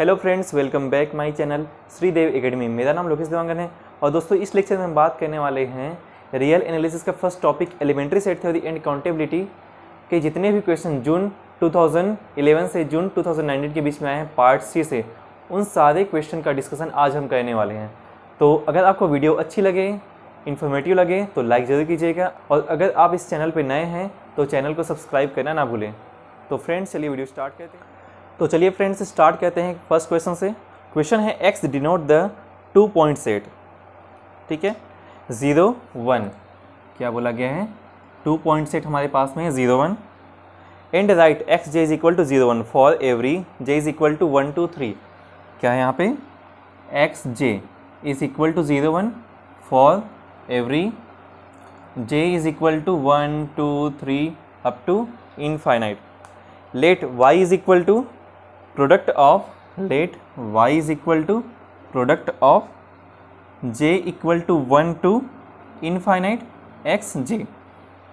Hello friends, welcome back my channel Shridev academy. मेरा नाम लोकेश देवांगन है और दोस्तों इस लेक्चर में हम बात करने वाले हैं रियल एनालिसिस का first topic elementary set theory and countability के जितने भी क्वेश्चन जून 2011 से जून 2019 के बीच में आए हैं पार्ट सी से, उन सारे क्वेश्चन का डिस्कशन आज हम करने वाले हैं। तो अगर आपको वीडियो अच्छी लगे, इन्फॉर्मेटिव लगे तो लाइक ज़रूर कीजिएगा और अगर आप इस चैनल पर नए हैं तो चैनल को सब्सक्राइब करना ना भूलें। तो फ्रेंड्स चलिए वीडियो स्टार्ट करते हैं। तो चलिए फ्रेंड्स स्टार्ट करते हैं फर्स्ट क्वेश्चन से। क्वेश्चन है x denote the 2 point set, ठीक है, 0 1। क्या बोला गया है? 2 पॉइंट सेट हमारे पास में है 0 1 and write X J is equal to 0 1 for every J is equal to 1 2 3। क्या है यहाँ पे? X J is equal to 0 1 for every J is equal to 1 2 3 up to infinite. Let y is equal to product of y is equal to product of j equal to 1 to infinite X J.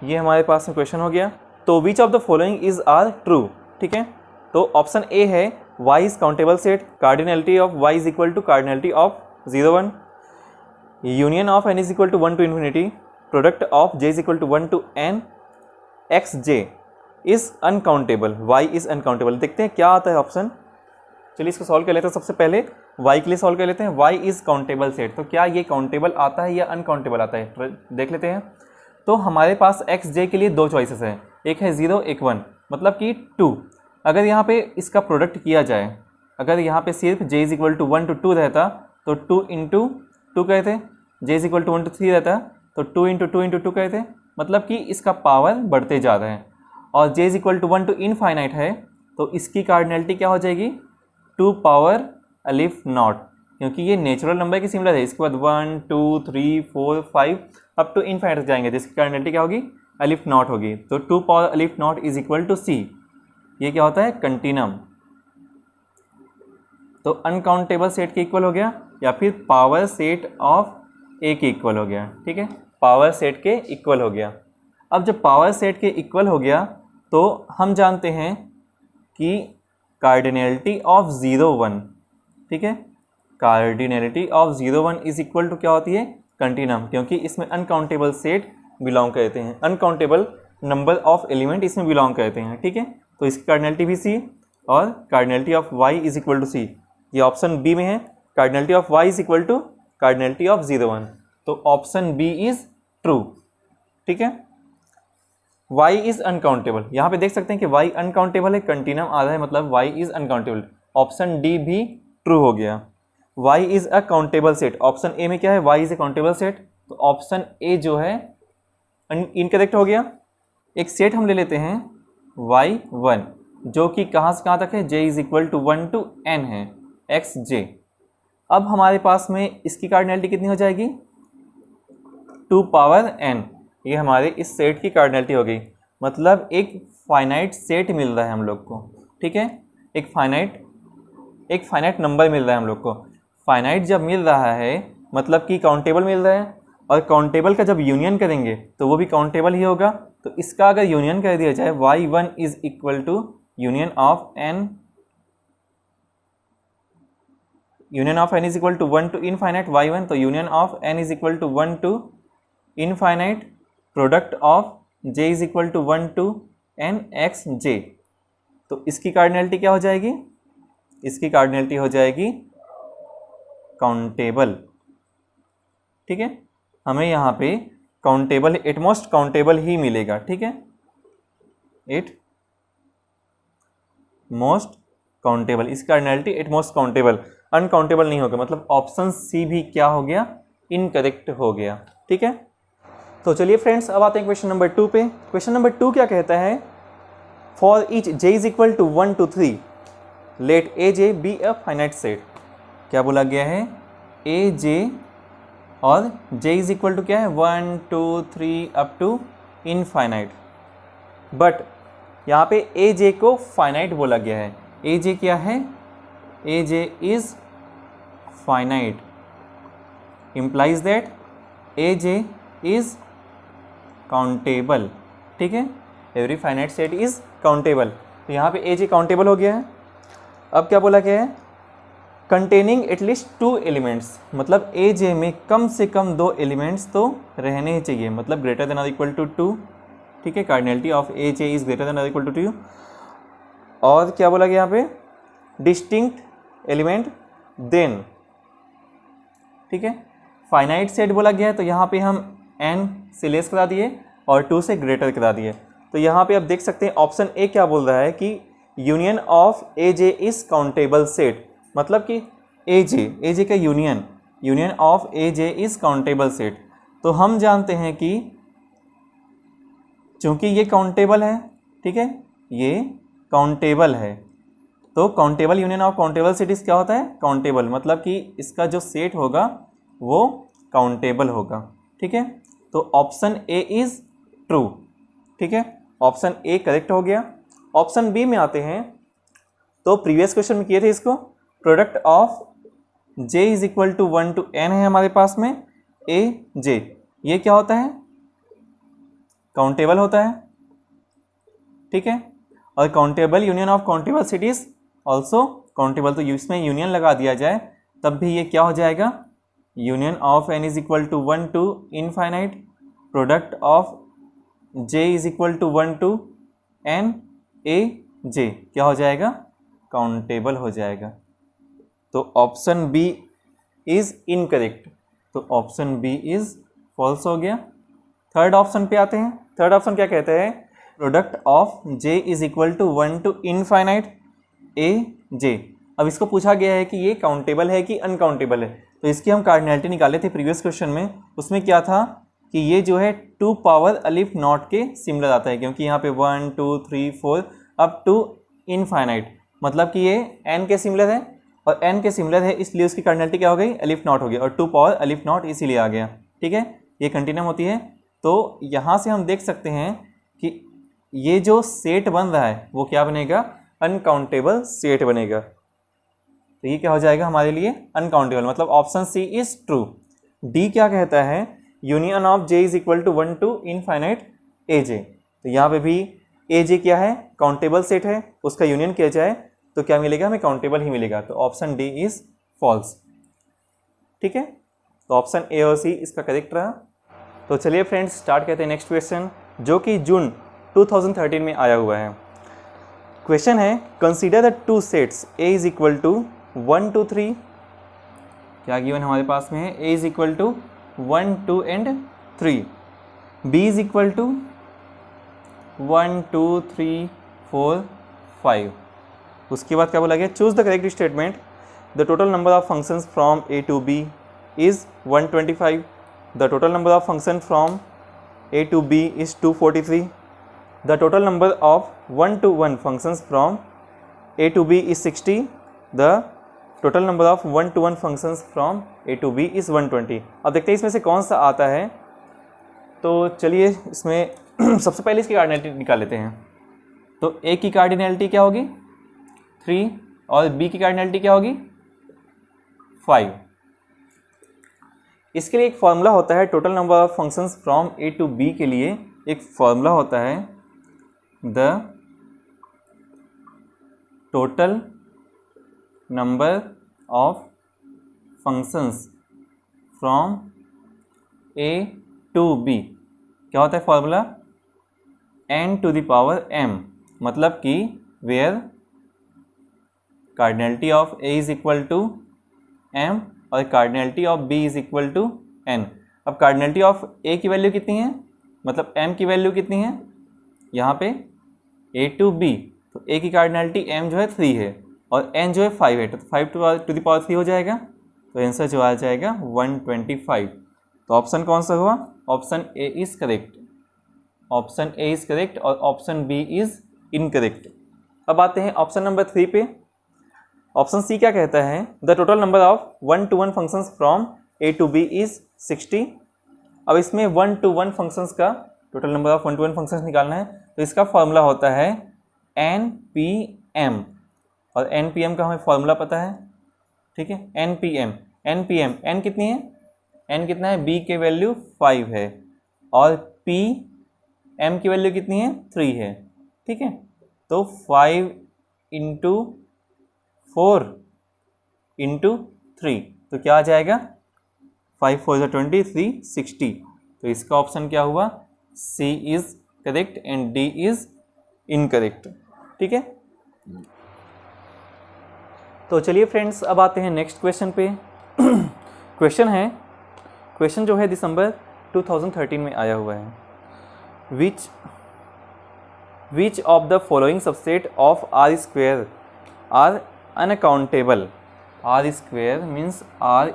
ये हमारे पास में question हो गया। तो which of the following is are true, ठीक है। तो ऑप्शन ए है y is countable set, cardinality of y is equal to cardinality of 0 1, union of n is equal to 1 to infinity, product of j is equal to 1 to n, x J is uncountable, y is uncountable. देखते हैं क्या आता है option. चलिए इसको solve कर लेते हैं। सबसे पहले y के लिए सॉल्व कर लेते हैं। y इज काउंटेबल सेट, तो क्या ये काउंटेबल आता है या अनकाउंटेबल आता है, देख लेते हैं। तो हमारे पास एक्स जे के लिए 2 चॉइसेस हैं, एक है 0 एक 1, मतलब कि 2। अगर यहाँ पे इसका प्रोडक्ट किया जाए, अगर यहाँ पे सिर्फ j is equal to 1 to 2 रहता तो 2 इंटू 2 कहते, j is equal to 1 to 3 रहता तो 2 इंटू 2 इंटू 2 कहते, मतलब कि इसका पावर बढ़ते जा रहे हैं। और j is equal to 1 to infinite है तो इसकी कार्डिनलिटी क्या हो जाएगी? 2 पावर अलिफ नॉट, क्योंकि ये नेचुरल नंबर की सिमिलर है। इसके बाद 1 2 3 4 5 अप टू इनफाइनाइट जाएंगे, जिसकी कार्डिनलिटी क्या होगी? अलिफ नॉट होगी। तो 2 power aleph naught is equal to c। ये क्या होता है? कंटिनम। तो अनकाउंटेबल सेट के इक्वल हो गया या फिर पावर सेट ऑफ a के इक्वल हो गया, ठीक है, पावर सेट के इक्वल हो गया। अब जब पावर सेट के इक्वल हो गया तो हम जानते हैं कि कार्डिनलिटी ऑफ 0 1, ठीक है, cardinality of 0 1 is equal to क्या होती है? कंटिनम, क्योंकि इसमें अनकाउंटेबल सेट बिलोंग करते हैं, अनकाउंटेबल नंबर ऑफ एलिमेंट इसमें बिलोंग करते हैं, ठीक है। तो इसकी कार्डिनलिटी भी सी और cardinality of y is equal to C. ये ऑप्शन बी में है, cardinality of y is equal to cardinality of 0 1। तो ऑप्शन बी इज ट्रू, ठीक है। y इज अनकाउंटेबल, यहाँ पे देख सकते हैं कि y अनकाउंटेबल है, कंटिन्यूम आ रहा है, मतलब y is uncountable. Option D भी ट्रू हो गया। y is a countable set, option A में क्या है? y is a countable set, तो ऑप्शन ए जो है इनकरेक्ट हो गया। एक सेट हम ले लेते हैं y1, जो कि कहाँ से कहाँ तक है? j is equal to 1 to n है, एक्स जे। अब हमारे पास में इसकी कार्डिनलिटी कितनी हो जाएगी? 2 पावर n। ये हमारे इस सेट की कार्डिनलिटी हो गई, मतलब एक फाइनाइट सेट मिल रहा है हम लोग को, ठीक है। एक फाइनाइट नंबर मिल रहा है हम लोग को। फाइनाइट जब मिल रहा है मतलब कि काउंटेबल मिल रहा है, और काउंटेबल का जब यूनियन करेंगे तो वो भी काउंटेबल ही होगा। तो इसका अगर यूनियन कर दिया जाए, y1 is equal to union of n, union of n is equal to 1 to infinite y1, तो union of n is equal to 1 to infinite product of j is equal to 1 to n x J. तो इसकी cardinality क्या हो जाएगी? इसकी cardinality हो जाएगी countable, ठीक है। हमें यहाँ पे काउंटेबल, एटमोस्ट काउंटेबल ही मिलेगा, ठीक है, एटमोस्ट काउंटेबल। इसकी कार्डिनलिटी एटमोस्ट काउंटेबल, अनकाउंटेबल नहीं होगा, मतलब ऑप्शन सी भी क्या हो गया? इनकरेक्ट हो गया, ठीक है। तो चलिए फ्रेंड्स अब आते हैं क्वेश्चन नंबर 2 पे। क्वेश्चन नंबर 2 क्या कहता है? For each j is equal to 1 to 3 let A j be a finite set. क्या बोला गया है? ए जे और j इज इक्वल टू क्या है? 1 2 3 अप टू इनफाइनाइट। बट यहाँ पे ए जे को फाइनाइट बोला गया है। ए जे क्या है? A J is finite, implies that A J is countable, ठीक है, every finite set is countable. तो यहाँ पे ए जे काउंटेबल हो गया है। अब क्या बोला गया है? कंटेनिंग एटलीस्ट 2 एलिमेंट्स, मतलब ए जे में कम से कम 2 एलिमेंट्स तो रहने ही चाहिए, मतलब ग्रेटर देन और इक्वल टू 2। ठीक है, cardinality of A J is greater than और इक्वल टू 2। और क्या बोला गया यहाँ पे, डिस्टिंक्ट एलिमेंट देन। ठीक है, फाइनाइट सेट बोला गया है, तो यहाँ पे हम n से लेस करा दिए और 2 से ग्रेटर करा दिए। तो यहाँ पे आप देख सकते हैं ऑप्शन ए क्या बोल रहा है कि union of A J is countable set, मतलब कि ए जे का union of A J is countable set. तो हम जानते हैं कि चूंकि ये काउंटेबल है, ठीक है, ये काउंटेबल है, तो countable union of countable set is क्या होता है, काउंटेबल, मतलब कि इसका जो सेट होगा वो काउंटेबल होगा। ठीक है, तो ऑप्शन ए इज ट्रू। ठीक है, ऑप्शन ए करेक्ट हो गया। ऑप्शन बी में आते हैं, तो प्रीवियस क्वेश्चन में किए थे इसको, product of j is equal to 1 to n है हमारे पास में ए जे, ये क्या होता है, काउंटेबल होता है। ठीक है, और countable union of countable set is also countable, तो इसमें यूनियन लगा दिया जाए तब भी ये क्या हो जाएगा, union of n is equal to 1 to infinite, product of j is equal to 1 to n A J क्या हो जाएगा, काउंटेबल हो जाएगा। तो ऑप्शन बी इज इनकरेक्ट, तो ऑप्शन बी इज फॉल्स हो गया। थर्ड ऑप्शन पे आते हैं। थर्ड ऑप्शन क्या कहते हैं, product of j is equal to 1 to infinite A J. अब इसको पूछा गया है कि ये काउंटेबल है कि अनकाउंटेबल है, तो इसकी हम कार्डिनलिटी निकाले थे प्रीवियस क्वेश्चन में। उसमें क्या था कि ये जो है 2 पावर अलिफ नॉट के सिमिलर आता है, क्योंकि यहाँ पे 1 2 3 4 अप टू इनफाइनाइट, मतलब कि ये n के सिमिलर है, और n के सिमिलर है इसलिए उसकी कार्डिनलिटी क्या हो गई, अलिफ नॉट हो गया, और 2 पावर अलिफ नॉट इसीलिए आ गया। ठीक है, ये कंटिन्यूम होती है। तो यहाँ से हम देख सकते हैं कि ये जो सेट बन रहा है वो क्या बनेगा, अनकाउंटेबल सेट बनेगा। तो ये क्या हो जाएगा हमारे लिए, अनकाउंटेबल, मतलब option C is true. D क्या कहता है, union of j is equal to 1 to infinite A J. तो यहाँ पे भी ए जे क्या है, काउंटेबल सेट है, उसका यूनियन किया जाए तो क्या मिलेगा, हमें काउंटेबल ही मिलेगा। तो ऑप्शन डी इज फॉल्स। ठीक है, तो ऑप्शन ए और सी इसका करेक्ट रहा। तो चलिए फ्रेंड्स स्टार्ट करते हैं नेक्स्ट क्वेश्चन, जो कि जून 2013 में आया हुआ है। क्वेश्चन है, consider the 2 sets A is equal to 1 to 3। क्या गिवन हमारे पास में है, A is equal to 1 2 and 3, b is equal to 1 2 3 4 5। उसके बाद क्या बोला गया, choose the correct statement, the total number of functions from A to B is 125, the total number of function from A to B is 243, the total number of 1 to 1 functions from A to B is 60, the total number of 1 to 1 functions from A to B is 120। अब देखते हैं इसमें से कौन सा आता है। तो चलिए इसमें सबसे पहले इसकी कार्डिनलिटी निकाल लेते हैं। तो ए की कार्डिनलिटी क्या होगी, 3, और बी की कार्डिनलिटी क्या होगी, 5। इसके लिए एक फॉर्मूला होता है, total number of functions from A to B के लिए एक फॉर्मूला होता है, the total number of functions from A to B. क्या होता है formula, n to the power m, मतलब कि where cardinality of a is equal to m और cardinality of b is equal to n। अब cardinality of a की value कितनी है, मतलब m की वैल्यू कितनी है यहाँ पे a to b, तो a की कार्डिनलिटी m जो है 3 है और n जो है 5 है, तो 5 to the power 3 हो जाएगा, तो आंसर जो आ जाएगा 125। तो ऑप्शन कौन सा हुआ, option A is correct, option A is correct और ऑप्शन बी इज इनकरेक्ट। अब आते हैं ऑप्शन नंबर 3 पे। ऑप्शन सी क्या कहता है, the total number of 1 to 1 functions from A to B is 60। अब इसमें 1 to 1 फंक्शंस का total number of 1 to 1 functions निकालना है, तो इसका फॉर्मूला होता है NPM, और NPM का हमें फॉर्मूला पता है, ठीक है, NPM n कितनी है, n कितना है, b के वैल्यू 5 है और m की वैल्यू कितनी है, 3 है, ठीक है। तो 5 × 4 इंटू 3, तो क्या आ जाएगा 5 4 20 3 60। तो इसका ऑप्शन क्या हुआ, C is correct and D is incorrect. ठीक है, तो चलिए फ्रेंड्स अब आते हैं नेक्स्ट क्वेश्चन पे। क्वेश्चन जो है दिसंबर 2013 में आया हुआ है। Which of the following subset of R square are uncountable. R square means R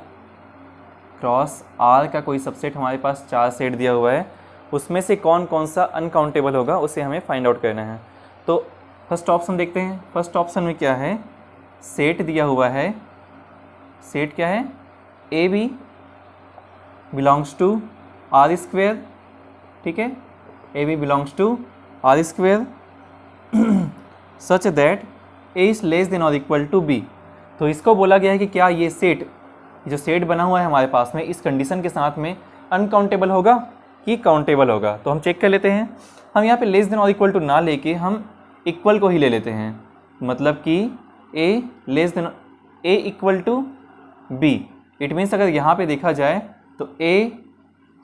cross R का कोई सबसेट हमारे पास 4 सेट दिया हुआ है, उसमें से कौन कौन सा अनकाउंटेबल होगा उसे हमें फाइंड आउट करना है। तो फर्स्ट ऑप्शन देखते हैं। फर्स्ट ऑप्शन में क्या है, सेट दिया हुआ है। सेट क्या है, A B belongs to R square. ठीक है, A B belongs to R square such that A is less than और इक्वल टू बी। तो इसको बोला गया है कि क्या ये सेट, जो सेट बना हुआ है हमारे पास में, इस कंडीशन के साथ में अनकाउंटेबल होगा कि काउंटेबल होगा। तो हम चेक कर लेते हैं। हम यहाँ पे लेस देन और इक्वल टू ना लेके हम इक्वल को ही ले लेते हैं, मतलब कि A less than A equal to B. It means अगर यहाँ पे देखा जाए तो A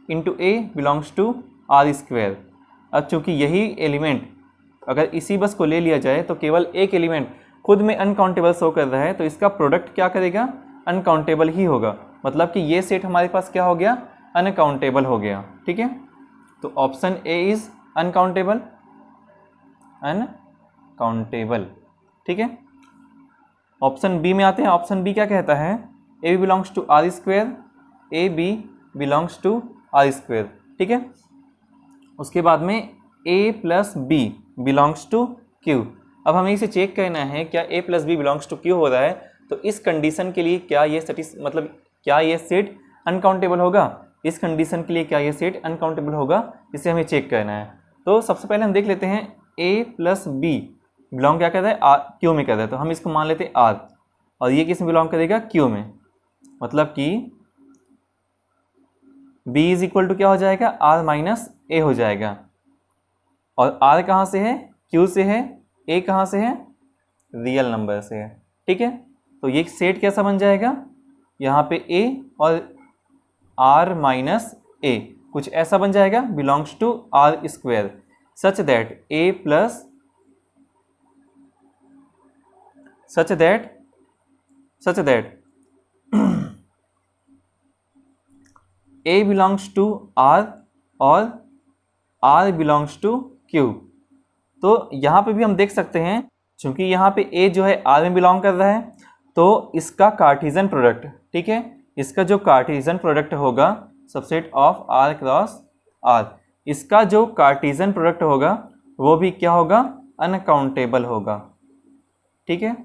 into A belongs to R square. अब चूँकि यही एलिमेंट अगर इसी बस को ले लिया जाए तो केवल एक एलिमेंट खुद में अनकाउंटेबल शो कर रहा है, तो इसका प्रोडक्ट क्या करेगा, अनकाउंटेबल ही होगा। मतलब कि ये सेट हमारे पास क्या हो गया, अनकाउंटेबल हो गया। ठीक है, तो option A is uncountable, uncountable. ठीक है, ऑप्शन बी में आते हैं। ऑप्शन बी क्या कहता है, A B belongs to R square, A B belongs to R square. ठीक है, उसके बाद में A plus B belongs to Q. अब हमें इसे चेक करना है क्या A plus B belongs to Q हो रहा है, तो इस कंडीशन के लिए क्या ये क्या ये सेट अनकाउंटेबल होगा। इस कंडीशन के लिए क्या ये सेट अनकाउंटेबल होगा, इसे हमें चेक करना है। तो सबसे पहले हम देख लेते हैं ए प्लस बी बिलोंग क्या कर रहा है, आर क्यू में कर रहा है, तो हम इसको मान लेते हैं आर, और ये किस में बिलोंग करेगा, क्यू में। मतलब कि बी इज इक्वल टू क्या हो जाएगा, आर माइनस ए हो जाएगा। और आर कहाँ से है, क्यू से है, ए कहाँ से है, रियल नंबर से है। ठीक है, तो ये सेट कैसा बन जाएगा, यहाँ पे ए और आर माइनस ए कुछ ऐसा बन जाएगा, belongs to R square such that A plus such that A belongs to R और आर बिलोंग्स टू क्यू। तो यहाँ पे भी हम देख सकते हैं, क्योंकि यहाँ पे ए जो है आर में बिलोंग कर रहा है, तो इसका कार्टेशियन प्रोडक्ट, ठीक है, इसका जो कार्टेशियन प्रोडक्ट होगा subset of R cross R, इसका जो कार्टेशियन प्रोडक्ट होगा वो भी क्या होगा, अनकाउंटेबल होगा। ठीक है,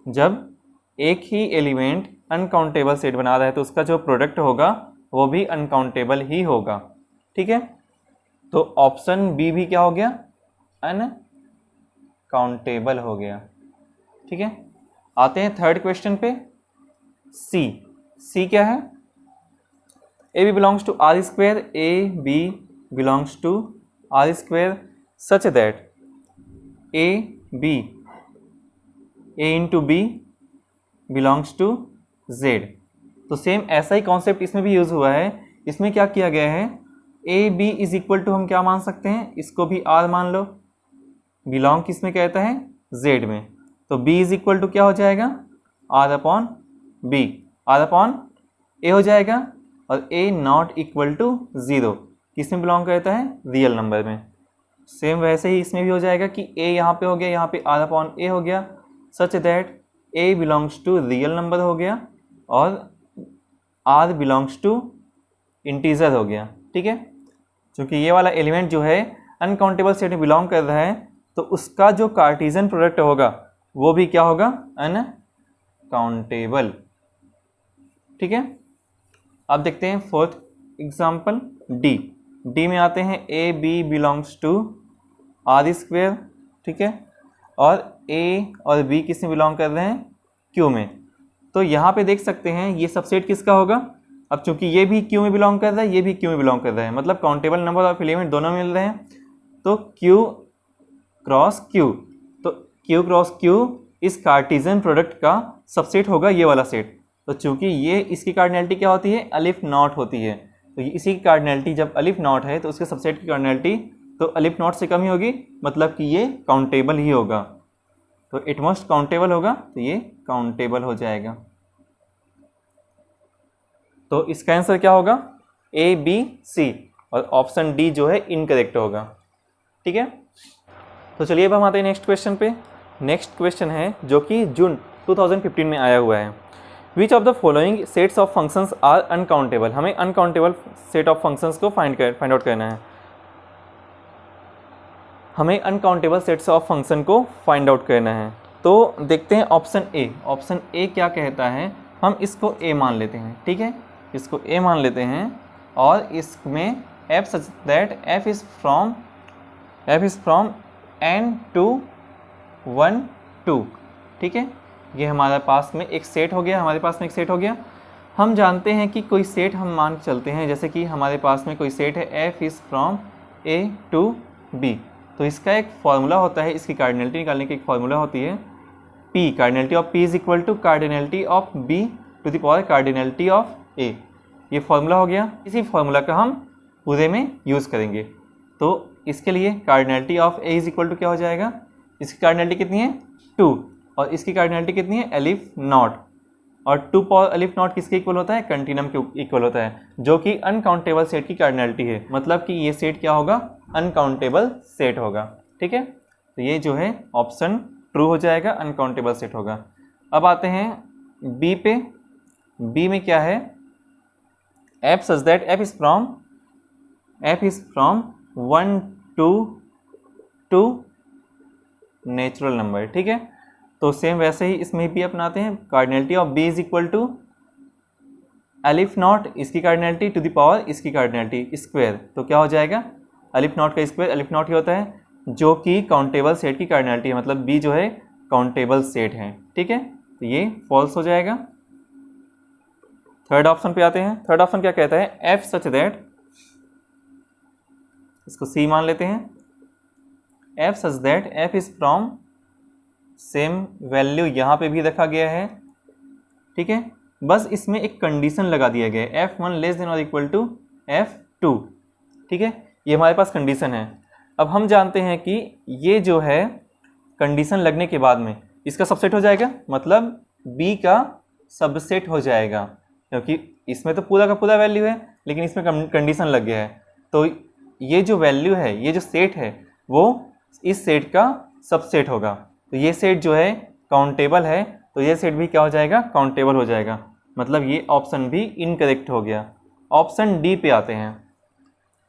जब एक ही एलिमेंट अनकाउंटेबल सेट बना रहा है तो उसका जो प्रोडक्ट होगा वो भी अनकाउंटेबल ही होगा। ठीक है, तो ऑप्शन बी भी क्या हो गया, अनकाउंटेबल हो गया। ठीक है, आते हैं थर्ड क्वेश्चन पे। सी क्या है, A B belongs to R square, A B belongs to R square such that A B A into B belongs to Z. तो सेम ऐसा ही कॉन्सेप्ट इसमें भी यूज हुआ है। इसमें क्या किया गया है, A B is equal to हम क्या मान सकते हैं, इसको भी आर मान लो, बिलोंग किस में कहता है, जेड में। तो बी इज इक्वल टू क्या हो जाएगा, R upon B, R upon A हो जाएगा, और A not equal to zero किस में बिलोंग करता है, रियल नंबर में। सेम वैसे ही इसमें भी हो जाएगा कि ए यहाँ पे हो गया, यहाँ पे आर अपॉन ए हो गया such that A belongs to real number हो गया और आर बिलोंग्स टू इंटीजर हो गया। ठीक है, क्योंकि ये वाला एलिमेंट जो है अनकाउंटेबल सेट में बिलोंग कर रहा है, तो उसका जो कार्टेशियन प्रोडक्ट होगा वो भी क्या होगा, अनकाउंटेबल। ठीक है, अब देखते हैं फोर्थ एग्जाम्पल डी में आते हैं। A B belongs to R square, ठीक है, और ए और बी किस में बिलोंग कर रहे हैं, क्यू में। तो यहाँ पे देख सकते हैं ये सबसेट किसका होगा। अब चूंकि ये भी क्यू में बिलोंग कर रहा है, ये भी क्यू में बिलोंग कर रहा है, मतलब काउंटेबल नंबर ऑफ एलिमेंट दोनों मिल रहे हैं, तो क्यू क्रॉस क्यू, तो क्यू क्रॉस क्यू इस कार्टेशियन प्रोडक्ट का सबसेट होगा ये वाला सेट। तो चूंकि ये इसकी कार्डिनैलिटी क्या होती है, अलिफ नॉट होती है, तो इसी की कार्डिनैलिटी जब अलिफ नॉट है तो उसके सबसेट की कार्डिनैलिटी तो अलिफ नॉट से कम ही होगी, मतलब कि ये काउंटेबल ही होगा। तो इट मस्ट काउंटेबल होगा, तो ये काउंटेबल हो जाएगा। तो इसका आंसर क्या होगा, ए बी सी, और ऑप्शन डी जो है इनकरेक्ट होगा। ठीक है, तो चलिए अब हम आते हैं नेक्स्ट क्वेश्चन पे। नेक्स्ट क्वेश्चन है जो कि जून 2015 में आया हुआ है। Which of the following sets of functions are uncountable. हमें अनकाउंटेबल सेट ऑफ फंक्शंस को फाइंड आउट करना है। हमें अनकाउंटेबल सेट्स ऑफ फंक्शन को फाइंड आउट करना है। तो देखते हैं ऑप्शन ए। ऑप्शन ए क्या कहता है, हम इसको ए मान लेते हैं। ठीक है, इसको ए मान लेते हैं और इसमें f such that f is from n to 1 2। ठीक है, ये हमारे पास में एक सेट हो गया। हम जानते हैं कि कोई सेट हम मान के चलते हैं, जैसे कि हमारे पास में कोई सेट है f is from a to b। तो इसका एक फार्मूला होता है, इसकी कार्डिनैलिटी निकालने की एक फार्मूला होती है p, cardinality of p is equal to cardinality of b to the power cardinality of a। ये फार्मूला हो गया। इसी फार्मूला का हम पूरे में यूज़ करेंगे। तो इसके लिए cardinality of a is equal to क्या हो जाएगा, इसकी कार्डिनैलिटी कितनी है 2 और इसकी कार्डिनैलिटी कितनी है अलिफ नॉट, और 2 पावर अलिफ नॉट किसके इक्वल होता है, कंटिन्यूम के इक्वल होता है, जो कि अनकाउंटेबल सेट की कार्डिनैलिटी है। मतलब कि ये सेट क्या होगा, अनकाउंटेबल सेट होगा। ठीक है, तो ये जो है ऑप्शन ट्रू हो जाएगा, अनकाउंटेबल सेट होगा। अब आते हैं बी पे। बी में क्या है, f such that f is from 1 to 2 natural number. ठीक है, तो सेम वैसे ही इसमें भी अपनाते हैं। Cardinality of b is equal to aleph naught, इसकी कार्डिनैलिटी टू द पावर इसकी कार्डिनैलिटी स्क्वायर। तो क्या हो जाएगा, अलिफ नॉट का स्क्वायर अलिफ नॉट ही होता है, जो कि काउंटेबल सेट की कार्डिनैलिटी है। मतलब b जो है काउंटेबल सेट है। ठीक है, तो ये फॉल्स हो जाएगा। थर्ड ऑप्शन पे आते हैं। थर्ड ऑप्शन क्या कहता है, f सच दैट, इसको c मान लेते हैं, f such that f is from, same value यहाँ पे भी रखा गया है। ठीक है, बस इसमें एक कंडीशन लगा दिया गया है, f1 लेस देन और इक्वल टू f2। ठीक है, ये हमारे पास कंडीशन है। अब हम जानते हैं कि ये जो है कंडीशन लगने के बाद में इसका सबसेट हो जाएगा, मतलब b का सबसेट हो जाएगा, क्योंकि इसमें तो पूरा का पूरा वैल्यू है लेकिन इसमें कंडीशन लग गया है। तो ये जो वैल्यू है, ये जो सेट है, वो इस सेट का सबसेट होगा। तो ये सेट जो है काउंटेबल है, तो ये सेट भी क्या हो जाएगा, काउंटेबल हो जाएगा। मतलब ये ऑप्शन भी इनकरेक्ट हो गया। ऑप्शन डी पे आते हैं।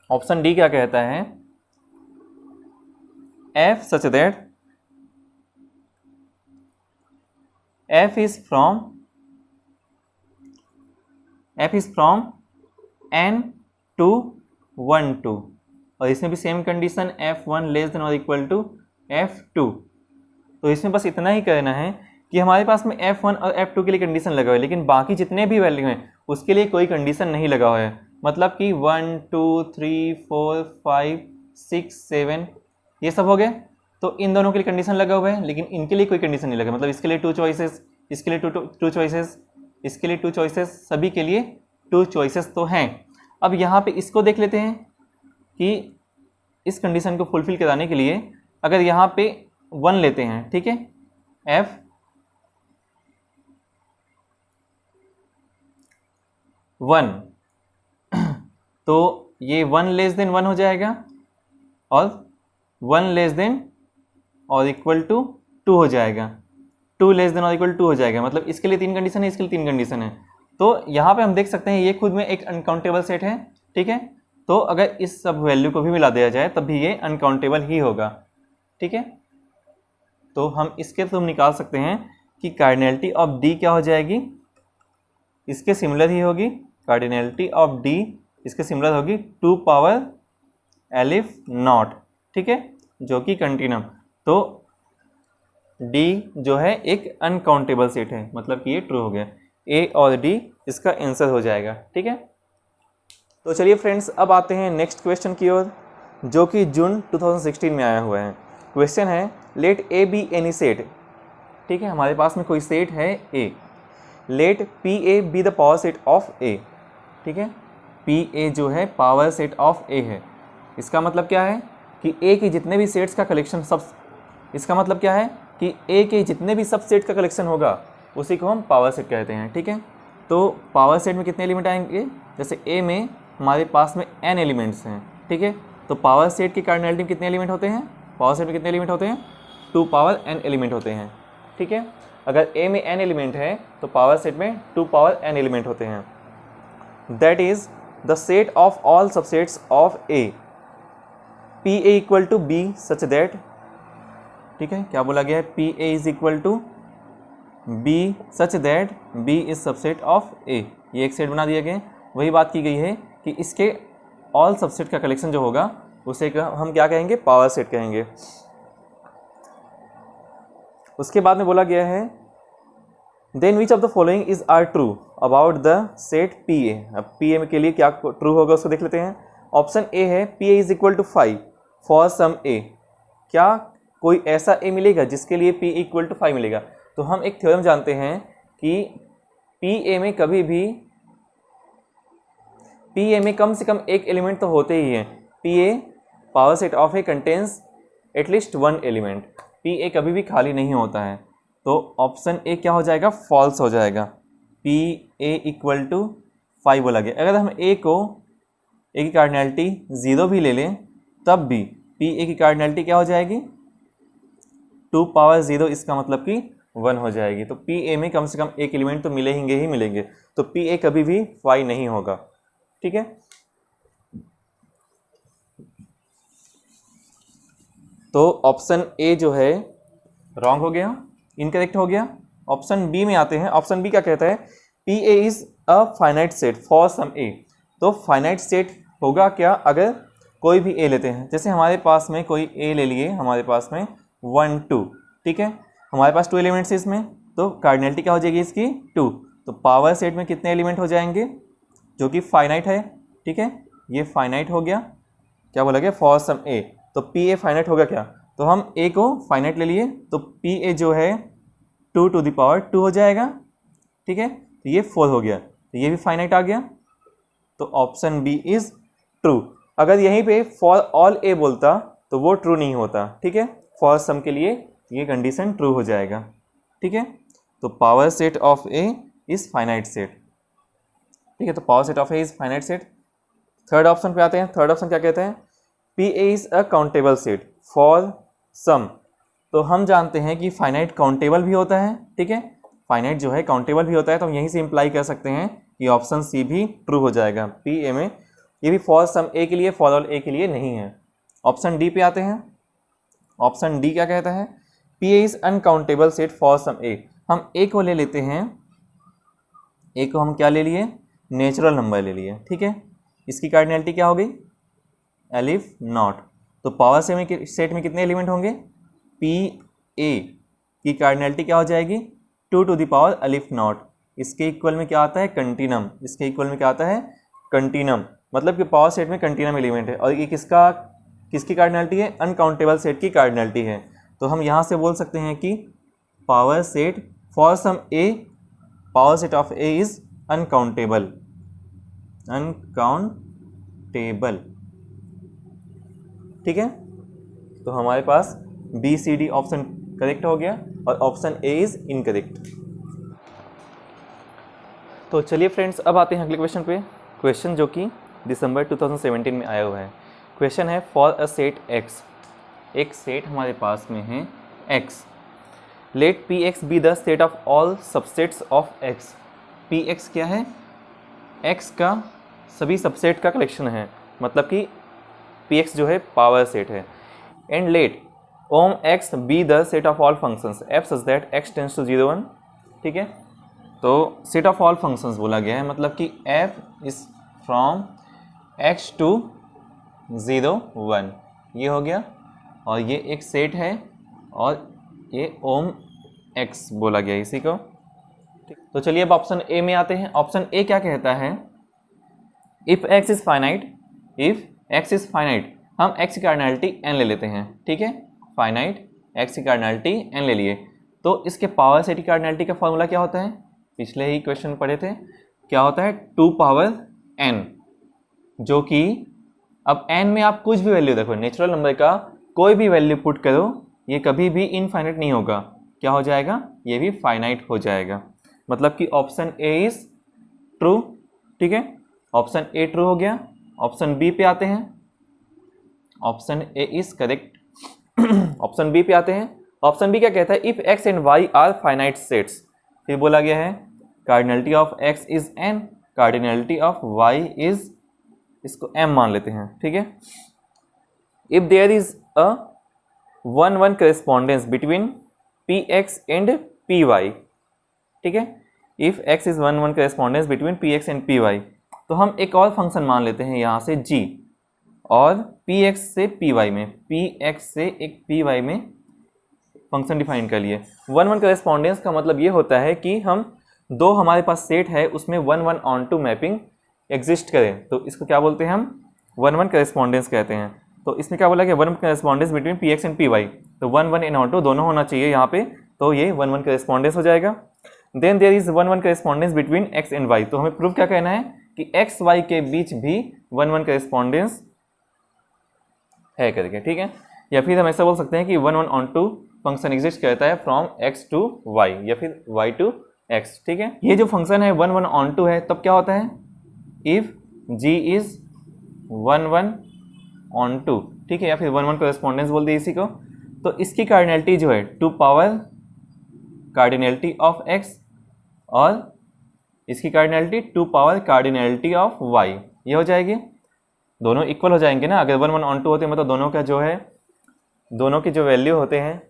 ऑप्शन डी क्या कहता है, f such that f is from n to 1 2, और इसमें भी same condition f1 less than और इक्वल टू f2। तो इसमें बस इतना ही करना है कि हमारे पास में f1 और f2 के लिए कंडीशन लगा हुआ है, लेकिन बाकी जितने भी वैल्यू हैं उसके लिए कोई कंडीशन नहीं लगा हुआ है। मतलब कि 1 2 3 4 5 6 7 ये सब हो गए, तो इन दोनों के लिए कंडीशन लगा हुआ है, लेकिन इनके लिए कोई कंडीशन नहीं लगा। मतलब इसके लिए 2 चॉइसेस, इसके लिए टू चॉइसेस, इसके लिए 2 चॉइसेस, सभी के लिए 2 चॉइसेस तो हैं। अब यहाँ पे इसको देख लेते हैं कि इस कंडीशन को फुलफिल कराने के लिए अगर यहाँ पे 1 लेते हैं, ठीक है, f1 तो ये 1 लेस देन 1 हो जाएगा और 1 लेस देन और इक्वल टू 2 हो जाएगा, 2 लेस देन और इक्वल टू 2 हो जाएगा। मतलब इसके लिए 3 कंडीशन है, इसके लिए 3 कंडीशन है। तो यहाँ पे हम देख सकते हैं ये खुद में एक अनकाउंटेबल सेट है। ठीक है, तो अगर इस सब वैल्यू को भी मिला दिया जाए तब भी ये अनकाउंटेबल ही होगा। ठीक है, तो हम इसके थ्रू निकाल सकते हैं कि कार्डिनैलिटी ऑफ डी क्या हो जाएगी, इसके सिमिलर ही होगी। कार्डिनैलिटी ऑफ डी इसके सिमिलर होगी 2 पावर एलिफ नॉट। ठीक है, जो कि कंटिन्यूम। तो डी जो है एक अनकाउंटेबल सेट है, मतलब कि ये ट्रू हो गया। ए और डी इसका आंसर हो जाएगा। ठीक है, तो चलिए फ्रेंड्स अब आते हैं नेक्स्ट क्वेश्चन की ओर, जो कि जून 2016 में आया हुआ है। क्वेश्चन है, let A be any set ठीक है, हमारे पास में कोई सेट है A, let P A be the power set of A, ठीक है, पी ए जो है पावर सेट ऑफ ए है। इसका मतलब क्या है कि ए के जितने भी सेट्स का कलेक्शन इसका मतलब क्या है कि ए के जितने भी सब सेट का कलेक्शन होगा उसी को हम पावर सेट कहते हैं, ठीक है। तो पावर सेट में कितने एलिमेंट आएंगे, जैसे ए में हमारे पास में n एलिमेंट्स हैं, ठीक है। तो पावर सेट की कार्डिनलिटी में कितने एलिमेंट होते हैं, पावर सेट में कितने एलिमेंट होते हैं, 2 पावर n एलिमेंट होते हैं, ठीक है। अगर ए में n एलिमेंट है तो पावर सेट में 2 पावर n एलिमेंट होते हैं। That is the set of all subsets of A P A equal to B such that, ठीक है, क्या बोला गया है, P A is equal to B such that B is subset of A. ये एक सेट बना दिया गया। वही बात की गई है कि इसके ऑल सबसेट का कलेक्शन जो होगा उसे हम क्या कहेंगे, पावर सेट कहेंगे। उसके बाद में बोला गया है then which of the following is are true about the set P A. अब पी ए के लिए क्या ट्रू होगा उसको देख लेते हैं। ऑप्शन ए है P A is equal to 5 for some A. क्या कोई ऐसा ए मिलेगा जिसके लिए पी इक्वल टू 5 मिलेगा? तो हम एक थ्योरम जानते हैं कि पी ए में कभी भी पी ए में कम से कम एक एलिमेंट तो होते ही हैं। P A power set of A contains at least 1 element. P A कभी भी खाली नहीं होता है। तो ऑप्शन ए क्या हो जाएगा, फॉल्स हो जाएगा। पी ए इक्वल टू 5 बोला गया। अगर हम ए की कार्डिनलिटी 0 भी ले लें तब भी पी ए की कार्डिनलिटी क्या हो जाएगी, 2 पावर 0, इसका मतलब कि 1 हो जाएगी। तो पी ए में कम से कम एक एलिमेंट तो मिलेंगे ही मिलेंगे। तो पी ए कभी भी 5 नहीं होगा, ठीक है। तो ऑप्शन ए जो है रॉन्ग हो गया, इनकरेक्ट हो गया। ऑप्शन बी में आते हैं। ऑप्शन बी क्या कहता है, P A is a finite set for some A. तो फाइनाइट सेट होगा क्या, अगर कोई भी ए लेते हैं। जैसे हमारे पास में कोई ए ले लिए, हमारे पास में 1 2, ठीक है, हमारे पास 2 एलिमेंट्स है इसमें, तो कार्डिनलिटी क्या हो जाएगी इसकी 2। तो पावर सेट में कितने एलिमेंट हो जाएंगे, जो कि फाइनाइट है, ठीक है, ये फाइनाइट हो गया। क्या बोला गया, फॉर सम ए। तो पी ए फाइनाइट होगा क्या, तो हम ए को फाइनाइट ले लिए, तो पी ए जो है 2 टू द पावर 2 हो जाएगा, ठीक है। तो ये 4 हो गया, तो ये भी फाइनाइट आ गया। तो ऑप्शन बी इज ट्रू। अगर यहीं पे फॉर ऑल ए बोलता तो वो ट्रू नहीं होता, ठीक है। फॉर सम के लिए ये कंडीशन ट्रू हो जाएगा, ठीक है। तो power set of A is finite set, ठीक है। तो power set of A is finite set. Third option पे आते हैं। थर्ड ऑप्शन क्या कहते हैं, P A is a countable set for some. तो हम जानते हैं कि फाइनाइट काउंटेबल भी होता है, ठीक है, फाइनाइट जो है काउंटेबल भी होता है। तो हम यहीं से इंप्लाई कर सकते हैं कि ऑप्शन सी भी ट्रू हो जाएगा। पी ए में ये भी फॉर सम ए के लिए, फॉर ऑल ए के लिए नहीं है। ऑप्शन डी पे आते हैं। ऑप्शन डी क्या कहता है, P A is uncountable set for some A. हम ए को ले लेते हैं, ए को हम क्या ले लिए, नेचुरल नंबर ले लिए, ठीक है। इसकी कार्डिनलिटी क्या हो गई, एलिफ नॉट। तो पावर सेट में कितने एलिमेंट होंगे, पी ए की कार्डिनलिटी क्या हो जाएगी, 2 to the power aleph naught. इसके इक्वल में क्या आता है, कंटिनम। इसके इक्वल में क्या आता है, कंटिनम। मतलब कि पावर सेट में कंटिनम एलिमेंट है। और ये किसकी कार्डिनलिटी है, अनकाउंटेबल सेट की कार्डिनलिटी है। तो हम यहाँ से बोल सकते हैं कि power set for some A, power set of A is uncountable, ठीक है। तो हमारे पास B C D option correct हो गया और ऑप्शन ए इज इनकरेक्ट। तो चलिए फ्रेंड्स, अब आते हैं अगले क्वेश्चन पे। क्वेश्चन जो कि दिसंबर 2017 में आया हुआ है। क्वेश्चन है फॉर अ सेट एक्स। एक सेट हमारे पास में है X, let P X be the set of all subsets of X. P X क्या है, एक्स का सभी सबसेट का कलेक्शन है, मतलब कि पी एक्स जो है पावर सेट है। And let ohm X be the set of all functions F such that X tends to 0 1, ठीक है। तो सेट ऑफ ऑल फंक्शंस बोला गया है, मतलब कि F is from X to 0 1, ये हो गया। और ये एक सेट है और ये ओम एक्स बोला गया इसी को। तो चलिए अब ऑप्शन ए में आते हैं। ऑप्शन ए क्या कहता है, if x is finite, if x is finite, हम एक्स की कार्डिनलिटी n ले लेते हैं, ठीक है। फाइनाइट एक्स की कार्डिनलिटी n ले लिए, तो इसके पावर सेट की कार्डिनलिटी का फॉर्मूला क्या होता है, पिछले ही क्वेश्चन पढ़े थे, क्या होता है 2 पावर n, जो कि अब n में आप कुछ भी वैल्यू देखो, नेचुरल नंबर का कोई भी वैल्यू पुट करो, ये कभी भी इनफाइनाइट नहीं होगा, क्या हो जाएगा, ये भी फाइनाइट हो जाएगा। मतलब कि ऑप्शन ए इज ट्रू, ठीक है, ऑप्शन ए ट्रू हो गया। ऑप्शन बी पे आते हैं, option A is correct. Option B पे आते हैं, ऑप्शन बी क्या कहता है, if X and Y are finite sets, फिर बोला गया है cardinality of X is n, cardinality of Y is, इसको m मान लेते हैं, ठीक है। If there is a 1-1 correspondence between P X and P Y, ठीक है, if x is 1-1 correspondence between P X and P Y, तो हम एक और फंक्शन मान लेते हैं यहाँ से g, और पी एक्स से पी वाई में, पी एक्स से एक पी वाई में फंक्शन डिफाइन कर लिए। 1-1 करेस्पॉन्डेंस का मतलब ये होता है कि हम दो हमारे पास सेट है उसमें 1-1 ऑन-टू मैपिंग एग्जिस्ट करें, तो इसको क्या बोलते हैं हम 1-1 करेस्पॉन्डेंस कहते हैं। तो इसमें क्या बोला कि 1-1 correspondence between P X and P Y, तो 1-1 एंड ऑन-टू दोनों होना चाहिए यहाँ पे, तो ये 1-1 करेस्पॉन्डेंस हो जाएगा। Then there is 1-1 correspondence between X and Y, तो हमें प्रूफ क्या कहना है कि एक्स वाई के बीच भी 1-1 करेस्पॉन्डेंस है करके, ठीक है। या फिर हम ऐसा बोल सकते हैं कि 1-1 ऑन-टू फंक्शन एग्जिस्ट करता है फ्रॉम एक्स टू वाई या फिर वाई टू एक्स, ठीक है। ये जो फंक्शन है 1-1 ऑन-टू है, तब क्या होता है, इफ जी इज 1-1 ऑन-टू, ठीक है, या फिर 1-1 करेस्पॉन्डेंस बोल दिए इसी को। तो इसकी कार्डिनलिटी जो है 2 पावर कार्डिनलिटी ऑफ एक्स, और इसकी cardinality 2 power cardinality of Y, ये हो जाएगी, दोनों इक्वल हो जाएंगे ना। अगर 1-1 ऑन-टू होते हैं मतलब दोनों का जो है, दोनों की जो वैल्यू होते हैं,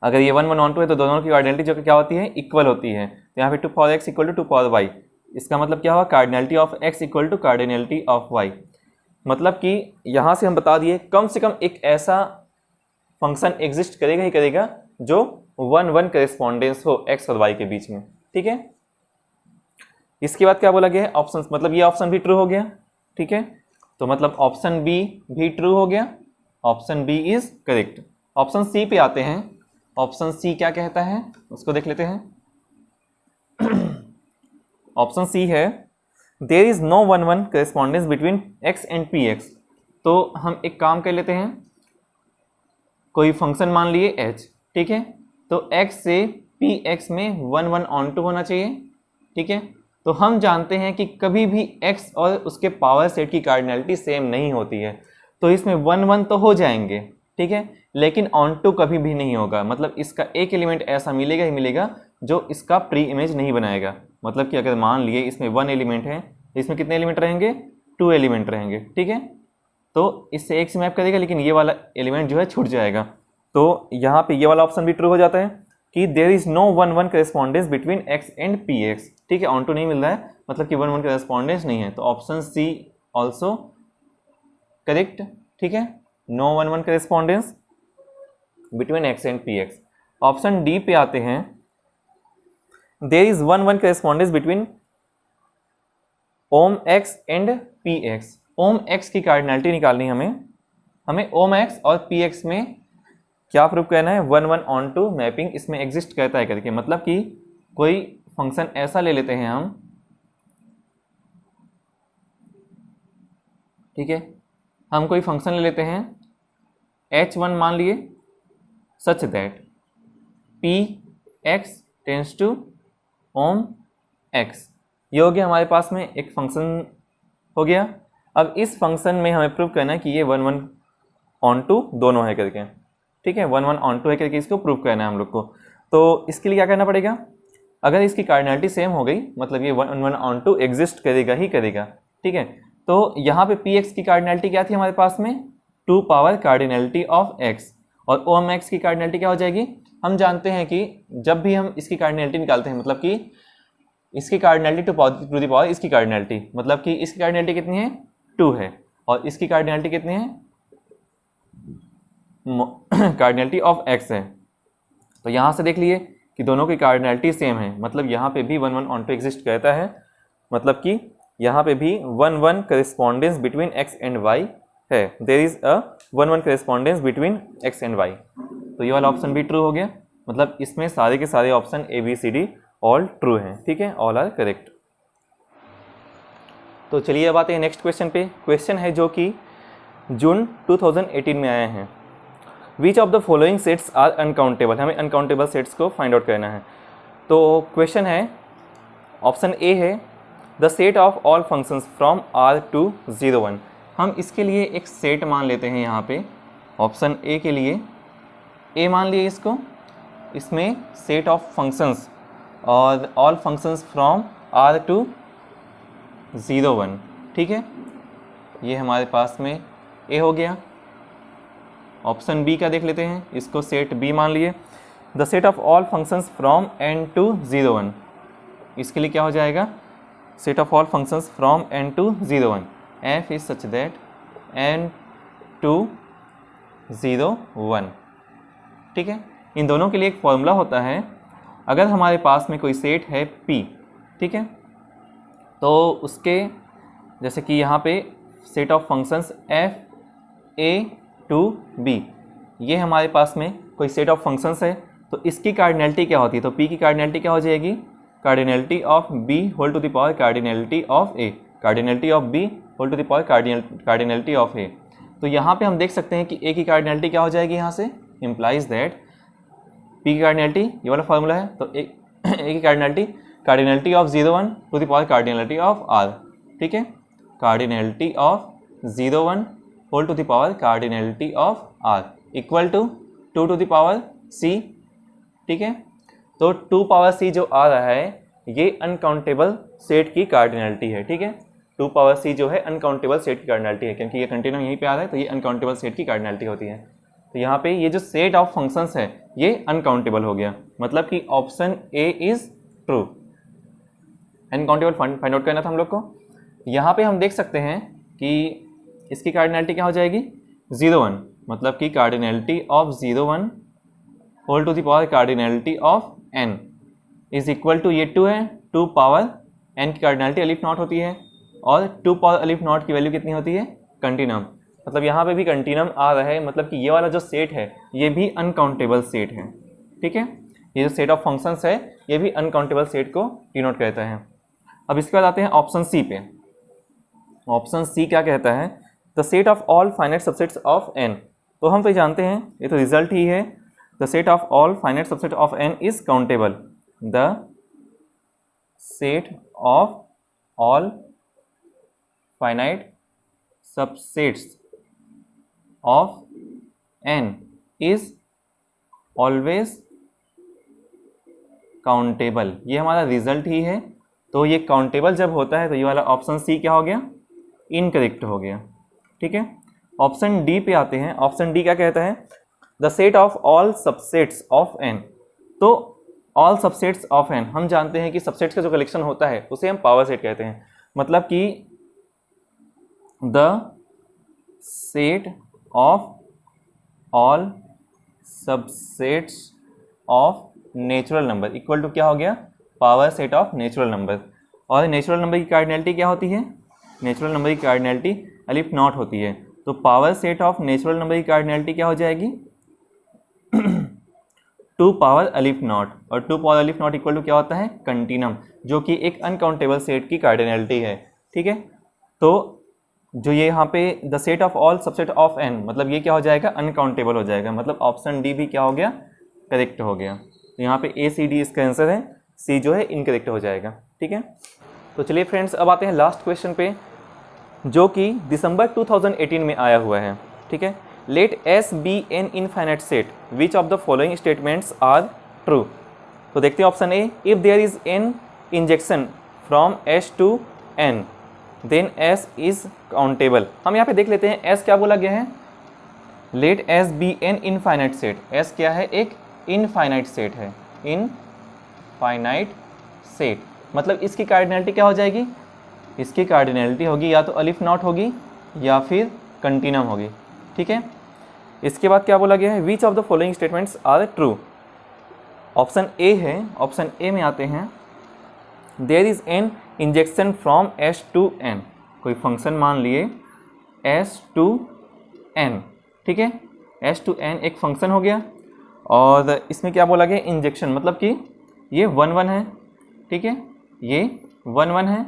अगर ये 1-1 ऑन-टू है तो दोनों की कार्डिनलिटी जो कि क्या होती है, इक्वल होती है। तो यहाँ पे 2 power X equal to 2 power Y, इसका मतलब क्या हुआ, cardinality of X equal to cardinality of Y. मतलब कि यहाँ से हम बता दिए कम से कम एक ऐसा फंक्शन एग्जिस्ट करेगा ही करेगा जो 1-1 करेस्पॉन्डेंस हो एक्स और वाई के बीच में, ठीक है। इसके बाद क्या बोला गया है, ऑप्शन, मतलब ये ऑप्शन भी ट्रू हो गया, ठीक है, तो मतलब ऑप्शन बी भी ट्रू हो गया, option B is correct. Option C पे आते हैं, ऑप्शन सी क्या कहता है उसको देख लेते हैं। ऑप्शन सी है there is no 1-1 correspondence between X and P X. तो हम एक काम कर लेते हैं, कोई फंक्शन मान लिए h, ठीक है, तो x से पी एक्स में 1-1 ऑन-टू होना चाहिए, ठीक है। तो हम जानते हैं कि कभी भी x और उसके पावर सेट की कार्डिनलिटी सेम नहीं होती है, तो इसमें 1-1 तो हो जाएंगे, ठीक है, लेकिन ऑन-टू कभी भी नहीं होगा। मतलब इसका एक एलिमेंट ऐसा मिलेगा ही मिलेगा जो इसका प्री इमेज नहीं बनाएगा। मतलब कि अगर मान लिए इसमें 1 एलिमेंट है, इसमें कितने एलिमेंट रहेंगे, 2 एलिमेंट रहेंगे, ठीक है। तो इससे एक से मैप करेगा, लेकिन ये वाला एलिमेंट जो है छूट जाएगा। तो यहाँ पे ये वाला ऑप्शन भी ट्रू हो जाता है कि there is no 1-1 correspondence between X and P X, ठीक है, ऑन-टू नहीं मिल रहा है, मतलब कि 1-1 करेस्पॉन्डेंस नहीं है। तो ऑप्शन सी ऑल्सो करेक्ट, ठीक है, no 1-1 correspondence between X and P X. Option D पे आते हैं, there is 1-1 correspondence between ohm X and P X. Ohm X की कार्डिनलिटी निकालनी हमें ओम एक्स और पी एक्स में क्या प्रूव करना है, 1-1 ऑन-टू मैपिंग इसमें एग्जिस्ट करता है करके। मतलब कि कोई फंक्शन ऐसा ले लेते हैं हम, ठीक है, हम कोई फंक्शन ले लेते हैं h1 मान लिए, such that P X tends to ohm X, ये हो गया हमारे पास में एक फंक्शन हो गया। अब इस फंक्शन में हमें प्रूव करना है कि ये 1-1 ऑन-टू दोनों है करके, ठीक है, 1-1 ऑन-टू है करके इसको प्रूव करना है हम लोग को। तो इसके लिए क्या करना पड़ेगा, अगर इसकी कार्डिनलिटी सेम हो गई मतलब ये 1-1 ऑन-टू एग्जिस्ट करेगा ही करेगा, ठीक है। तो यहाँ पे पी एक्स की कार्डिनलिटी क्या थी हमारे पास में, 2 पावर कार्डिनलिटी ऑफ एक्स, और ओम एक्स की कार्डिनलिटी क्या हो जाएगी, हम जानते हैं कि जब भी हम इसकी कार्डिनलिटी निकालते हैं, मतलब कि इसकी कार्डिनलिटी टू द पावर इसकी कार्डिनलिटी, मतलब कि इसकी कार्डिनलिटी कितनी है, 2 है, और इसकी कार्डिनलिटी कितनी है, कार्डिनलिटी ऑफ एक्स है। तो यहाँ से देख लिए कि दोनों की कार्डिनलिटी सेम है, मतलब यहाँ पे भी 1-1 ऑन-टू एग्जिस्ट करता है, मतलब कि यहाँ पे भी 1-1 correspondence between X and Y है, there is a 1-1 correspondence between x and y। तो ये वाला ऑप्शन भी ट्रू हो गया, मतलब इसमें सारे के सारे option A B C D all true हैं, ठीक है, ऑल आर करेक्ट। तो चलिए अब आते हैं नेक्स्ट क्वेश्चन पे। क्वेश्चन है जो कि जून 2018 में आए हैं। Which of the following sets are uncountable, हमें अनकाउंटेबल सेट्स को फाइंड आउट करना है। तो क्वेश्चन है, ऑप्शन ए है the set of all functions from R to 0 1। हम इसके लिए एक सेट मान लेते हैं यहाँ पे, ऑप्शन ए के लिए ए मान लिए इसको, इसमें सेट ऑफ फंक्शंस और all functions from R to 0 1, ठीक है, ये हमारे पास में ए हो गया। ऑप्शन बी का देख लेते हैं, इसको सेट बी मान लिए, the set of all functions from n to 0 1। इसके लिए क्या हो जाएगा, set of all functions from n to 0 1 f is such that n to 0 1, ठीक है। इन दोनों के लिए एक फॉर्मूला होता है, अगर हमारे पास में कोई सेट है p, ठीक है, तो उसके जैसे कि यहाँ पे set of functions f a to b, ये हमारे पास में कोई सेट ऑफ फंक्शंस है, तो इसकी कार्डिनैलिटी क्या होती है, तो p की कार्डिनैलिटी क्या हो जाएगी, cardinality of b whole to the power cardinality of a, cardinality of b whole to the power cardinality of a। तो यहाँ पे हम देख सकते हैं कि a की कार्डिनैलिटी क्या हो जाएगी, यहाँ से इम्प्लाइज दैट p की कार्डिनैलिटी, ये वाला फार्मूला है, तो a की cardinality of 0 1 to the power cardinality of r, ठीक है, cardinality of 0 1 whole to the power cardinality of r equal to 2 to the power c, ठीक है। तो 2 पावर c जो आ रहा है ये अनकाउंटेबल सेट की कार्डिनैलिटी है, ठीक है, 2 पावर c जो है अनकाउंटेबल सेट की कार्डिनैलिटी है, क्योंकि ये कंटिन्यूम यहीं पे आ रहा है, तो ये अनकाउंटेबल सेट की कार्डिनैलिटी होती है। तो यहाँ पे ये जो सेट ऑफ फंक्शंस है ये अनकाउंटेबल हो गया, मतलब कि option A is true. Uncountable find out करना था हम लोग को। यहाँ पे हम देख सकते हैं कि इसकी कार्डिनैलिटी क्या हो जाएगी, 0 1, मतलब कि cardinality of 0 1 whole to the power cardinality of n is equal to, ये 2 है, 2 पावर n की कार्डिनैलिटी अलिफ नॉट होती है, और 2 पावर अलिफ नॉट की वैल्यू कितनी होती है, कंटिन्यूम, मतलब यहाँ पे भी कंटिन्यूम आ रहा है, मतलब कि ये वाला जो सेट है ये भी अनकाउंटेबल सेट है, ठीक है, ये जो सेट ऑफ फंक्शंस है ये भी अनकाउंटेबल सेट को डिनोट करता है। अब इसके बाद आते हैं ऑप्शन सी पे। ऑप्शन सी क्या कहता है, the set of all finite subsets of n। तो हम तो जानते हैं, ये तो रिजल्ट ही है, the set of all finite subset of n is countable, the set of all finite subsets of n is always countable, ये हमारा रिजल्ट ही है। तो ये काउंटेबल जब होता है तो ये वाला ऑप्शन सी क्या हो गया, इनकरेक्ट हो गया, ठीक है। ऑप्शन डी पे आते हैं। ऑप्शन डी क्या कहता है, the set of all subsets of n। तो ऑल सबसेट्स ऑफ n, हम जानते हैं कि सबसेट्स का जो कलेक्शन होता है उसे हम पावर सेट कहते हैं, मतलब कि the set of all subsets of natural number equal to क्या हो गया, power set of natural number. और नेचुरल नंबर की कार्डिनैलिटी क्या होती है, नेचुरल नंबर की कार्डिनैलिटी अलिफ नॉट होती है, तो power set of natural number की कार्डिनैलिटी क्या हो जाएगी 2 पावर अलिफ नॉट, और 2 power aleph not equal to क्या होता है, कंटिन्यूम, जो कि एक अनकाउंटेबल सेट की कार्डिनैलिटी है, ठीक है। तो जो ये यहाँ पे the set of all subset of n, मतलब ये क्या हो जाएगा, अनकाउंटेबल हो जाएगा, मतलब ऑप्शन डी भी क्या हो गया, करेक्ट हो गया। तो यहाँ पे ए सी डी इसका आंसर है, सी जो है इनकरेक्ट हो जाएगा, ठीक है। तो चलिए फ्रेंड्स अब आते हैं लास्ट क्वेश्चन पे, जो कि दिसंबर 2018 में आया हुआ है, ठीक है। Let S be an infinite set, which of the following statements are true. तो देखते हैं option A, if there is an injection from S to N then S is countable. हम यहाँ पे देख लेते हैं एस क्या बोला गया है, let S be an infinite set. S क्या है, एक इनफाइनाइट सेट है, इनफाइनाइट सेट, मतलब इसकी कार्डिनैलिटी क्या हो जाएगी, इसकी कार्डिनैलिटी होगी या तो अलिफ नॉट होगी या फिर कंटिन्यूम होगी, ठीक है। इसके बाद क्या बोला गया है, which of the following statements are true. Option A है, ऑप्शन ए में आते हैं, there is an injection from S to N. कोई फंक्शन मान लिए एस टू एन, ठीक है, एस टू एन एक फंक्शन हो गया। और इसमें क्या बोला गया, इंजेक्शन, मतलब कि ये 1 1 है, ठीक है, ये 1 1 है,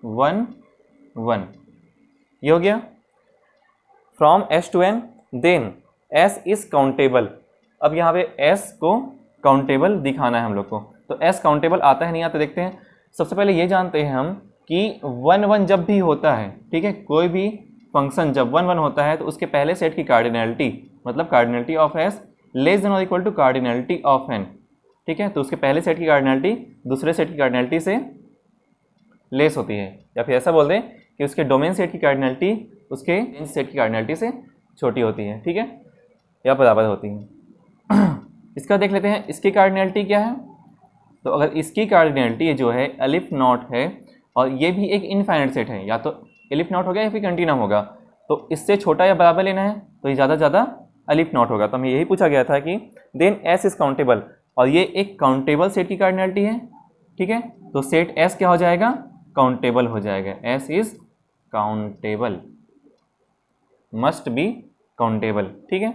1 1, ये हो गया from S to N, then S is countable. अब यहाँ पे एस को काउंटेबल दिखाना है हम लोग को, तो एस काउंटेबल आता है नहीं आता देखते हैं। सबसे पहले ये जानते हैं हम कि 1 1 जब भी होता है, ठीक है, कोई भी फंक्शन जब 1 1 होता है तो उसके पहले सेट की कार्डिनलिटी, मतलब cardinality of S less than और equal to cardinality of N, ठीक है, तो उसके पहले सेट की कार्डिनलिटी दूसरे सेट की कार्डिनलिटी से लेस होती है, या फिर ऐसा बोल दें कि उसके डोमेन सेट की कार्डिनलिटी उसके रेंज सेट की कार्डिनलिटी से छोटी होती है, ठीक है, या बराबर होती है। इसका देख लेते हैं इसकी कार्डिनलिटी क्या है। तो अगर इसकी कार्डिनलिटी जो है एलिफ नॉट है और ये भी एक इनफाइनाइट सेट है, या तो एलिफ नॉट हो गया या फिर कंटिन्यूम होगा, तो इससे छोटा या बराबर लेना है, तो ये ज़्यादा ज़्यादा एलिफ नॉट होगा। तो हमें यही पूछा गया था कि देन एस इज काउंटेबल, और ये एक काउंटेबल सेट की कार्डिनलिटी है, ठीक है, तो सेट एस क्या हो जाएगा, काउंटेबल हो जाएगा, S is countable, must be countable, ठीक है।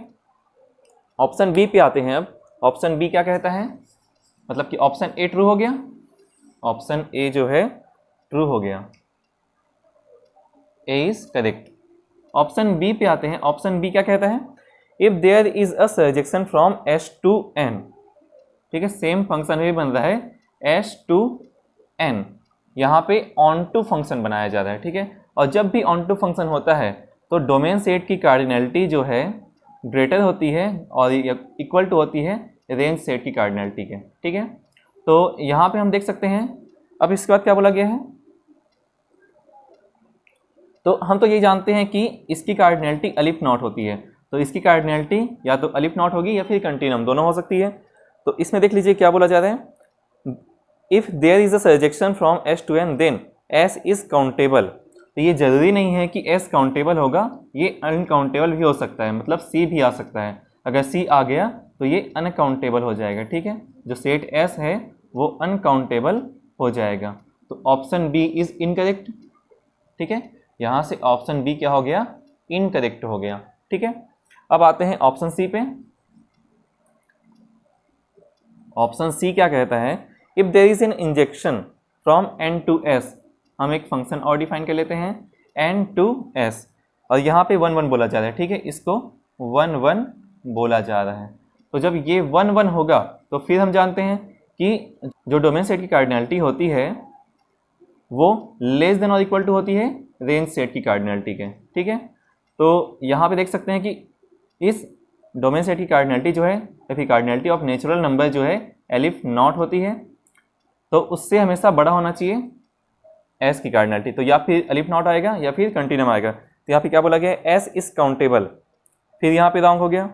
ऑप्शन बी पे आते हैं। अब ऑप्शन बी क्या कहता है, मतलब कि ऑप्शन ए ट्रू हो गया, ऑप्शन ए जो है ट्रू हो गया, A is correct. Option B पे आते हैं। ऑप्शन बी क्या कहता है, if there is a surjection from S to N, ठीक है, सेम फंक्शन भी बन रहा है एस टू एन, यहाँ पे ऑन टू फंक्शन बनाया जा रहा है, ठीक है, और जब भी ऑन टू फंक्शन होता है तो डोमेन सेट की कार्डिनलिटी जो है ग्रेटर होती है और इक्वल टू होती है रेंज सेट की कार्डिनलिटी के, ठीक है। तो यहाँ पे हम देख सकते हैं। अब इसके बाद क्या बोला गया है, तो हम तो ये जानते हैं कि इसकी कार्डिनलिटी अलिफ नॉट होती है, तो इसकी कार्डिनलिटी या तो अलिफ नॉट होगी या फिर कंटिन्यूम, दोनों हो सकती है। तो इसमें देख लीजिए क्या बोला जा रहा है, if there is a surjection from S to N then S is countable. तो ये जरूरी नहीं है कि एस काउंटेबल होगा, ये अनकाउंटेबल भी हो सकता है, मतलब सी भी आ सकता है। अगर सी आ गया तो ये अनकाउंटेबल हो जाएगा, ठीक है, जो सेट एस है वो अनकाउंटेबल हो जाएगा। तो ऑप्शन बी इज इनकरेक्ट, ठीक है, यहाँ से ऑप्शन बी क्या हो गया, इनकरेक्ट हो गया, ठीक है। अब आते हैं ऑप्शन सी पे। ऑप्शन सी क्या कहता है, if there is an injection from N to S, हम एक फंक्शन और डिफाइन कर लेते हैं एन टू एस, और यहाँ पे 1 1 बोला जा रहा है, ठीक है, इसको 1 1 बोला जा रहा है। तो जब ये 1 1 होगा तो फिर हम जानते हैं कि जो डोमेन सेट की कार्डिनलिटी होती है वो लेस देन और इक्वल टू होती है रेंज सेट की कार्डिनलिटी के, ठीक है। तो यहाँ पे देख सकते हैं कि इस डोमेन सेट की कार्डिनलिटी जो है या फिर कार्डिनलिटी ऑफ नेचुरल नंबर जो है एलिफ नॉट होती है, तो उससे हमेशा बड़ा होना चाहिए एस की कार्डिनलिटी, तो या फिर एलिफ नॉट आएगा या फिर कंटिन्यूम आएगा। तो यहाँ पे क्या बोला गया, एस इज काउंटेबल, फिर यहाँ पे रॉन्ग हो गया,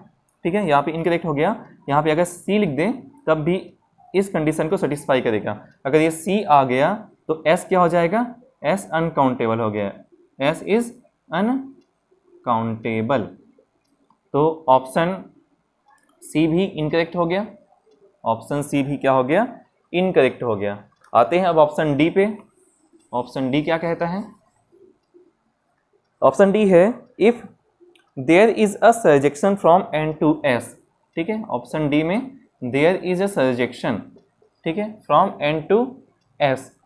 ठीक है, यहाँ पे इनकरेक्ट हो गया। यहाँ पे अगर सी लिख दें तब भी इस कंडीशन को सेटिस्फाई करेगा। अगर ये सी आ गया तो एस क्या हो जाएगा, एस अनकाउंटेबल हो गया, एस इज अनकाउंटेबल। तो ऑप्शन सी भी इनकरेक्ट हो गया, ऑप्शन सी भी क्या हो गया, इनकरेक्ट हो गया। आते हैं अब ऑप्शन डी पे। ऑप्शन डी क्या कहता है, ऑप्शन डी है if there is a surjection from N to S, ठीक है, ऑप्शन डी में देयर इज अ सर्जेक्शन, ठीक है, फ्रॉम एन टू एस,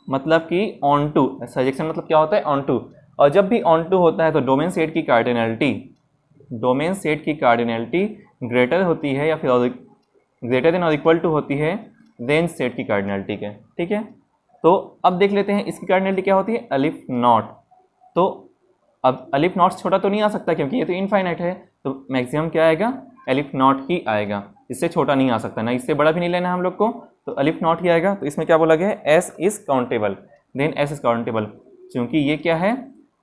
मतलब कि ऑन टू, सर्जेक्शन मतलब क्या होता है, ऑन टू, और जब भी ऑन टू होता है तो डोमेन सेट की कार्डिनलिटी ग्रेटर होती है या फिर ग्रेटर देन और इक्वल टू होती है रेंज सेट की कार्डिनलिटी के, ठीक है। तो अब देख लेते हैं इसकी कार्डिनलिटी क्या होती है, अलिफ नॉट। तो अब अलिफ नॉट छोटा तो नहीं आ सकता क्योंकि ये तो इनफाइनाइट है, तो मैक्सिमम क्या आएगा, अलिफ नॉट ही आएगा, इससे छोटा नहीं आ सकता, ना इससे बड़ा भी नहीं लेना है हम लोग को, तो अलिफ नॉट ही आएगा। तो इसमें क्या बोला गया है, S is countable, then S is countable, क्योंकि ये क्या है,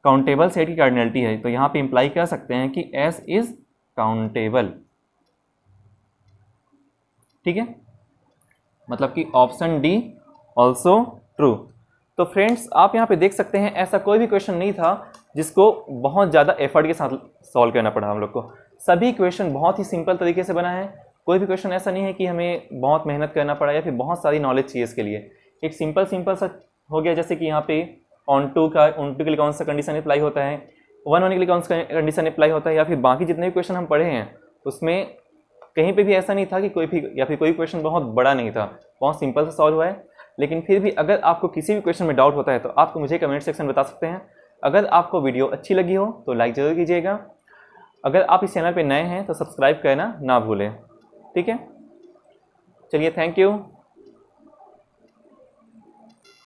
काउंटेबल सेट की कार्डिनलिटी है, तो यहाँ पे इंप्लाई कर सकते हैं कि एस इज काउंटेबल, ठीक है, मतलब कि ऑप्शन डी ऑल्सो ट्रू। तो फ्रेंड्स आप यहाँ पे देख सकते हैं ऐसा कोई भी क्वेश्चन नहीं था जिसको बहुत ज़्यादा एफर्ट के साथ सॉल्व करना पड़ा हम लोग को। सभी क्वेश्चन बहुत ही सिंपल तरीके से बना है, कोई भी क्वेश्चन ऐसा नहीं है कि हमें बहुत मेहनत करना पड़ा या फिर बहुत सारी नॉलेज चाहिए इसके लिए। एक सिंपल सा हो गया, जैसे कि यहाँ पे ऑन टू के लिए कौन सा कंडीशन अप्लाई होता है, वन होने के लिए कौन सा कंडीशन अप्लाई होता है, या फिर बाकी जितने भी क्वेश्चन हम पढ़े हैं उसमें कहीं पे भी ऐसा नहीं था कि कोई भी या फिर कोई क्वेश्चन बहुत बड़ा नहीं था, बहुत सिंपल से सॉल्व हुआ है। लेकिन फिर भी अगर आपको किसी भी क्वेश्चन में डाउट होता है तो आप मुझे कमेंट सेक्शन में बता सकते हैं। अगर आपको वीडियो अच्छी लगी हो तो लाइक ज़रूर कीजिएगा। अगर आप इस चैनल पर नए हैं तो सब्सक्राइब करना ना भूलें। ठीक है, चलिए, थैंक यू।